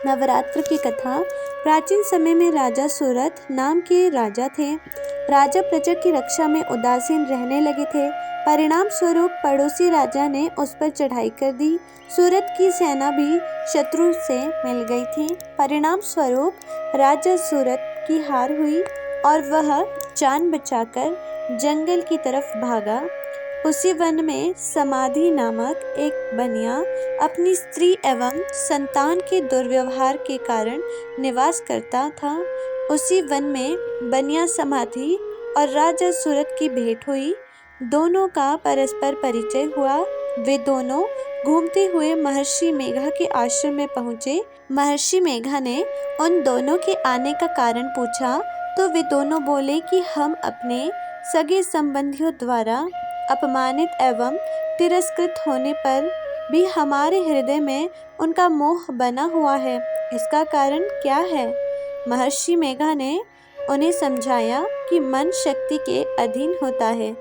नवरात्र की कथा। प्राचीन समय में राजा सूरत नाम के राजा थे। राजा प्रजा की रक्षा में उदासीन रहने लगे थे। परिणाम स्वरूप पड़ोसी राजा ने उस पर चढ़ाई कर दी। सूरत की सेना भी शत्रु से मिल गई थी। परिणाम स्वरूप राजा सूरत की हार हुई और वह जान बचाकर जंगल की तरफ भागा। उसी वन में समाधि नामक एक बनिया अपनी स्त्री एवं संतान के दुर्व्यवहार के कारण निवास करता था। उसी वन में बनिया समाधि और राजा सूरत की भेंट हुई। दोनों का परस्पर परिचय हुआ। वे दोनों घूमते हुए महर्षि मेघा के आश्रम में पहुँचे। महर्षि मेघा ने उन दोनों के आने का कारण पूछा तो वे दोनों बोले कि हम अपने सगे संबंधियों द्वारा अपमानित एवं तिरस्कृत होने पर भी हमारे हृदय में उनका मोह बना हुआ है। इसका कारण क्या है? महर्षि मेघा ने उन्हें समझाया कि मन शक्ति के अधीन होता है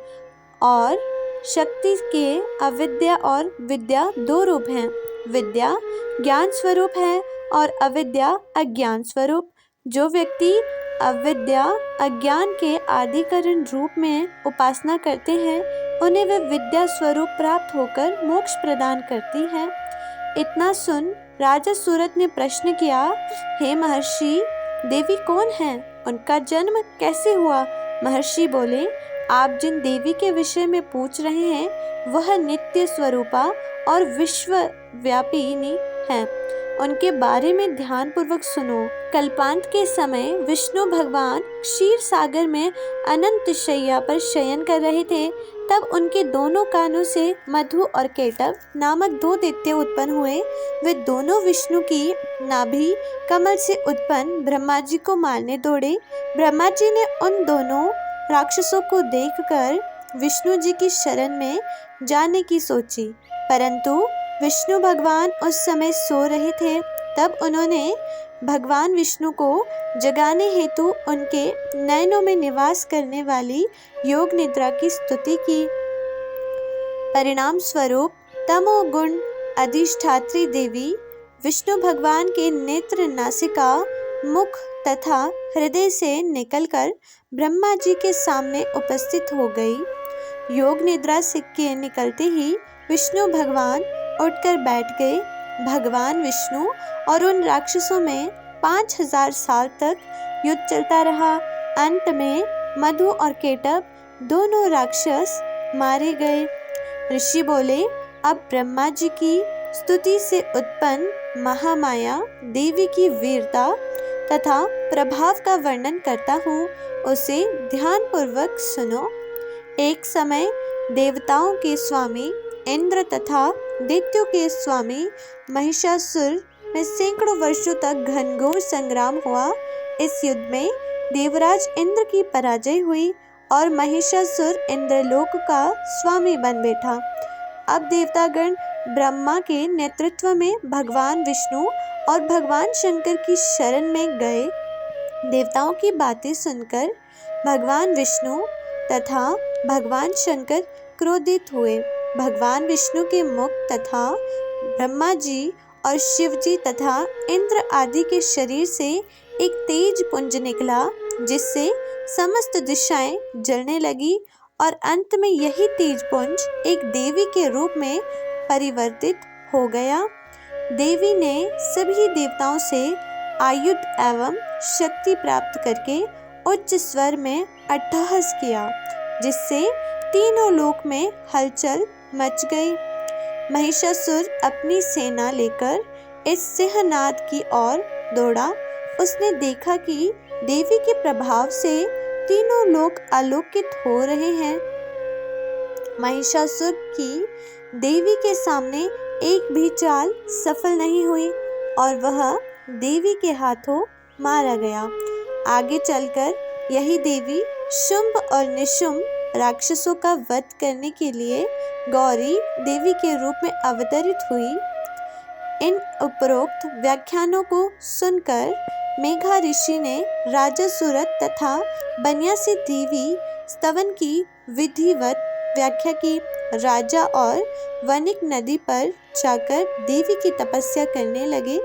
और शक्ति के अविद्या और विद्या दो रूप हैं। विद्या ज्ञान स्वरूप है और अविद्या अज्ञान स्वरूप। जो व्यक्ति अविद्या अज्ञान के आदिकरण रूप में उपासना करते हैं उन्हें वह विद्या स्वरूप प्राप्त होकर मोक्ष प्रदान करती है। इतना सुन राजा सूरत ने प्रश्न किया, हे महर्षि, देवी कौन है? उनका जन्म कैसे हुआ? महर्षि बोले, आप जिन देवी के विषय में पूछ रहे हैं वह नित्य स्वरूपा और विश्वव्यापिनी है। उनके बारे में ध्यान पूर्वक सुनो। कल्पांत के समय विष्णु भगवान क्षीर सागर में अनंत शैया पर शयन कर रहे थे। तब उनके दोनों कानों से मधु और केटव नामक दो दैत्य उत्पन्न हुए। वे दोनों विष्णु की नाभि कमल से उत्पन्न ब्रह्मा जी को मारने दौड़े। ब्रह्मा जी ने उन दोनों राक्षसों को देखकर विष्णु जी की शरण में जाने की सोची, परंतु विष्णु भगवान उस समय सो रहे थे। तब उन्होंने भगवान विष्णु को जगाने हेतु उनके नयनों में निवास करने वाली योग निद्रा की स्तुति की। परिणाम स्वरूप तमोगुण अधिष्ठात्री देवी विष्णु भगवान के नेत्र, नासिका, मुख तथा हृदय से निकलकर ब्रह्मा जी के सामने उपस्थित हो गई। योग निद्रा के निकलते ही विष्णु भगवान उठकर बैठ गए। भगवान विष्णु और उन राक्षसों में 5000 साल तक युद्ध चलता रहा। अंत में मधु और केटव दोनों राक्षस मारे गए। ऋषि बोले, अब ब्रह्मा जी की स्तुति से उत्पन्न महामाया देवी की वीरता तथा प्रभाव का वर्णन करता हूँ, उसे ध्यान पूर्वक सुनो। एक समय देवताओं के स्वामी इंद्र तथा दैत्यों के स्वामी महिषासुर में सैकड़ों वर्षों तक घनघोर संग्राम हुआ। इस युद्ध में देवराज इंद्र की पराजय हुई और महिषासुर इंद्रलोक का स्वामी बन बैठा। अब देवतागण ब्रह्मा के नेतृत्व में भगवान विष्णु और भगवान शंकर की शरण में गए। देवताओं की बातें सुनकर भगवान विष्णु तथा भगवान शंकर क्रोधित हुए। भगवान विष्णु के मुख तथा ब्रह्मा जी और शिव जी तथा इंद्र आदि के शरीर से एक तेज पुंज निकला, जिससे समस्त दिशाएं जलने लगी और अंत में यही तेज पुंज एक देवी के रूप में परिवर्तित हो गया। देवी ने सभी देवताओं से आयुध एवं शक्ति प्राप्त करके उच्च स्वर में अट्टहास किया, जिससे तीनों लोक में हलचल मच गई। महिषासुर अपनी सेना लेकर इस सिंहनाद की ओर दौड़ा। उसने देखा कि देवी के प्रभाव से तीनों लोक आलोकित हो रहे हैं। महिषासुर की देवी के सामने एक भी चाल सफल नहीं हुई और वह देवी के हाथों मारा गया। आगे चलकर यही देवी शुंभ और निशुंभ राक्षसों का वध करने के लिए गौरी देवी के रूप में अवतरित हुई। इन उपरोक्त व्याख्यानों को सुनकर मेघा ऋषि ने राजा सूरत तथा बनिया से देवी स्तवन की विधिवत व्याख्या की। राजा और वनिक नदी पर जाकर देवी की तपस्या करने लगे।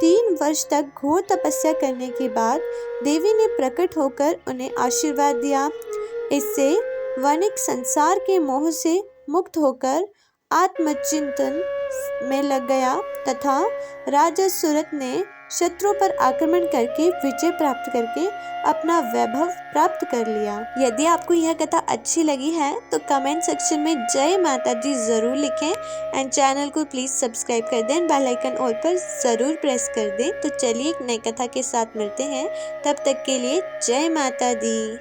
3 वर्ष तक घोर तपस्या करने के बाद देवी ने प्रकट होकर उन्हें आशीर्वाद दिया। इससे वणिक संसार के मोह से मुक्त होकर आत्मचिंतन में लग गया तथा राजा सूरत ने शत्रु पर आक्रमण करके विजय प्राप्त करके अपना वैभव प्राप्त कर लिया। यदि आपको यह कथा अच्छी लगी है तो कमेंट सेक्शन में जय माता दी जरूर लिखें एंड चैनल को प्लीज सब्सक्राइब कर दें, बेल आइकन ऑल पर जरूर प्रेस कर दें। तो चलिए एक नई कथा के साथ मिलते हैं, तब तक के लिए जय माता दी।